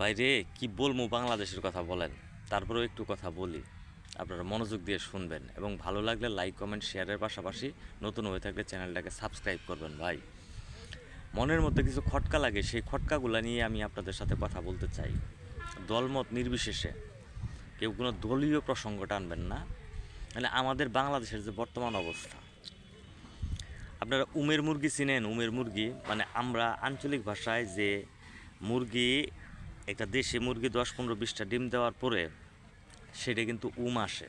বাইরে কি বলবো বাংলাদেশের কথা বলেন, তারপরেও একটু কথা বলি। আপনারা মনোযোগ দিয়ে শুনবেন এবং ভালো লাগলে লাইক কমেন্ট শেয়ারের পাশাপাশি নতুন হয়ে থাকলে চ্যানেলটাকে সাবস্ক্রাইব করবেন। ভাই, মনের মধ্যে কিছু খটকা লাগে, সেই খটকাগুলো নিয়ে আমি আপনাদের সাথে কথা বলতে চাই। দলমত নির্বিশেষে কেউ কোনো দলীয় প্রসঙ্গ টানবেন না। মানে আমাদের বাংলাদেশের যে বর্তমান অবস্থা, আপনারা উমের মুরগি চিনেন? উমের মুরগি মানে আমরা আঞ্চলিক ভাষায় যে মুরগি, একটা দেশি মুরগি 10, 15, 20টা ডিম দেওয়ার পরে সেটা কিন্তু আসে।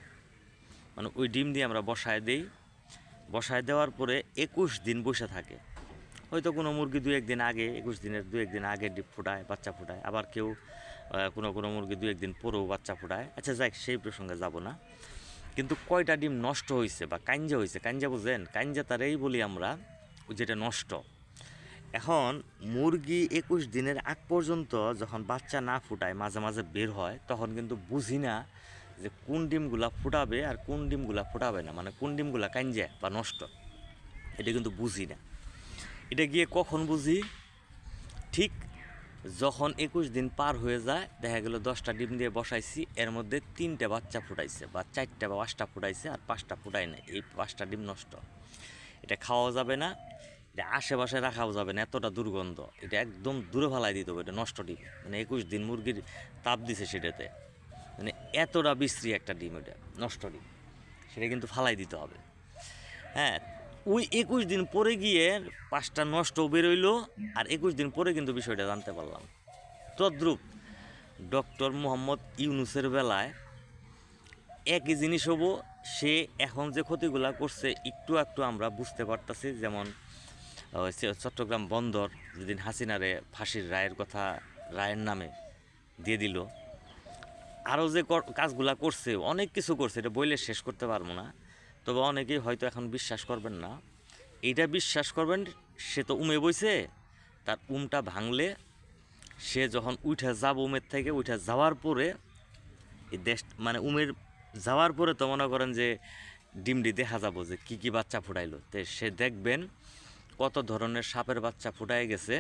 মানে ওই ডিম দিয়ে আমরা বসায় দিই, বসায় দেওয়ার পরে 21 দিন বসে থাকে। হয়তো কোনো মুরগি 2-1 দিন আগে, 21 দিনের 2-1 দিন আগে ডিম ফুটায়, বাচ্চা ফুটায়। আবার কেউ কোনো কোনো মুরগি 2-1 দিন পরেও বাচ্চা ফুটায়। আচ্ছা যাক, সেই প্রসঙ্গে যাব না। কিন্তু কয়টা ডিম নষ্ট হয়েছে বা কাঞ্জা হয়েছে, কাঞ্জা বুঝেন? কাঞ্জা তারাই বলি আমরা, যেটা নষ্ট। এখন মুরগি 21 দিনের আগ পর্যন্ত যখন বাচ্চা না ফুটায়, মাঝে মাঝে বের হয়, তখন কিন্তু বুঝি না যে কোন ডিমগুলা ফুটাবে আর কোন ডিমগুলা ফুটাবে না, মানে কোন ডিমগুলা কাঞ্জা বা নষ্ট, এটা কিন্তু বুঝি না। এটা গিয়ে কখন বুঝি? ঠিক যখন 21 দিন পার হয়ে যায়, দেখা গেল 10টা ডিম দিয়ে বসাইছি, এর মধ্যে 3টে বাচ্চা ফুটাইছে বা 4টে বা 5টা ফুটাইছে আর 5টা ফুটাই না, এই 5টা ডিম নষ্ট। এটা খাওয়াও যাবে না, এটা আশেপাশে রাখাও যাবে না, এতটা দুর্গন্ধ। এটা একদম দূরে ফালাই দিতে হবে, এটা নষ্ট ডিম। মানে 21 দিন মুরগির তাপ দিছে সেটাতে, মানে এতটা বিশ্রী একটা ডিম, এটা নষ্ট ডিম, সেটা কিন্তু ফালাই দিতে হবে। হ্যাঁ, ওই 21 দিন পরে গিয়ে 5টা নষ্ট বেরোইলো, আর 21 দিন পরে কিন্তু বিষয়টা জানতে পারলাম। তদ্রূপ ডক্টর মোহাম্মদ ইউনুসের বেলায় একই জিনিস হবো। সে এখন যে ক্ষতিগুলা করছে একটু একটু আমরা বুঝতে পারতাছি। যেমন চট্টগ্রাম বন্দর যেদিন হাসিনারে ফাঁসির রায়ের নামে দিয়ে দিল, আরও যে কাজগুলা করছে, অনেক কিছু করছে, এটা বইলে শেষ করতে পারবো না। তবে অনেকেই হয়তো এখন বিশ্বাস করবেন না, এইটা বিশ্বাস করবেন। সে তো উমে বইছে, তার উমটা ভাঙলে সে যখন উঠে যাব, উমের থেকে উঠে যাওয়ার পরে এই দেশ, মানে উমের যাওয়ার পরে তো মনে করেন যে ডিমডি দেখা যাব যে কী কী বাচ্চা ফুটাইলো, তো সে দেখবেন কত ধরনের সাপের বাচ্চা ফুটাই গেছে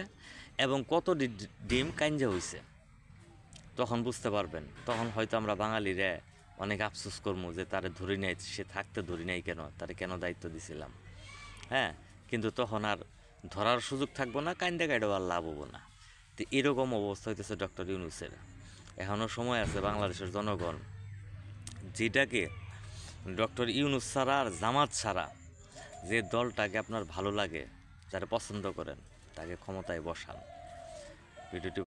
এবং কত ডিম কাঞ্জা হয়েছে। তখন বুঝতে পারবেন, তখন হয়তো আমরা বাঙালিরা অনেক আফসোস করবো যে তারে ধরি নাই, সে থাকতে ধরি নাই কেন, তারে কেন দায়িত্ব দিছিলাম। হ্যাঁ, কিন্তু তখন আর ধরার সুযোগ থাকবো না, কান্দা কাইডাও আর লাভ হবো না। তো এরকম অবস্থা হইতেছে ডক্টর ইউনূসের। এখনও সময় আছে বাংলাদেশের জনগণ, যেটাকে ডক্টর ইউনূস ছাড়া আর জামাত ছাড়া যে দলটাকে আপনার ভালো লাগে, যারা পছন্দ করেন, তাকে ক্ষমতায় বসান। ভিডিওটি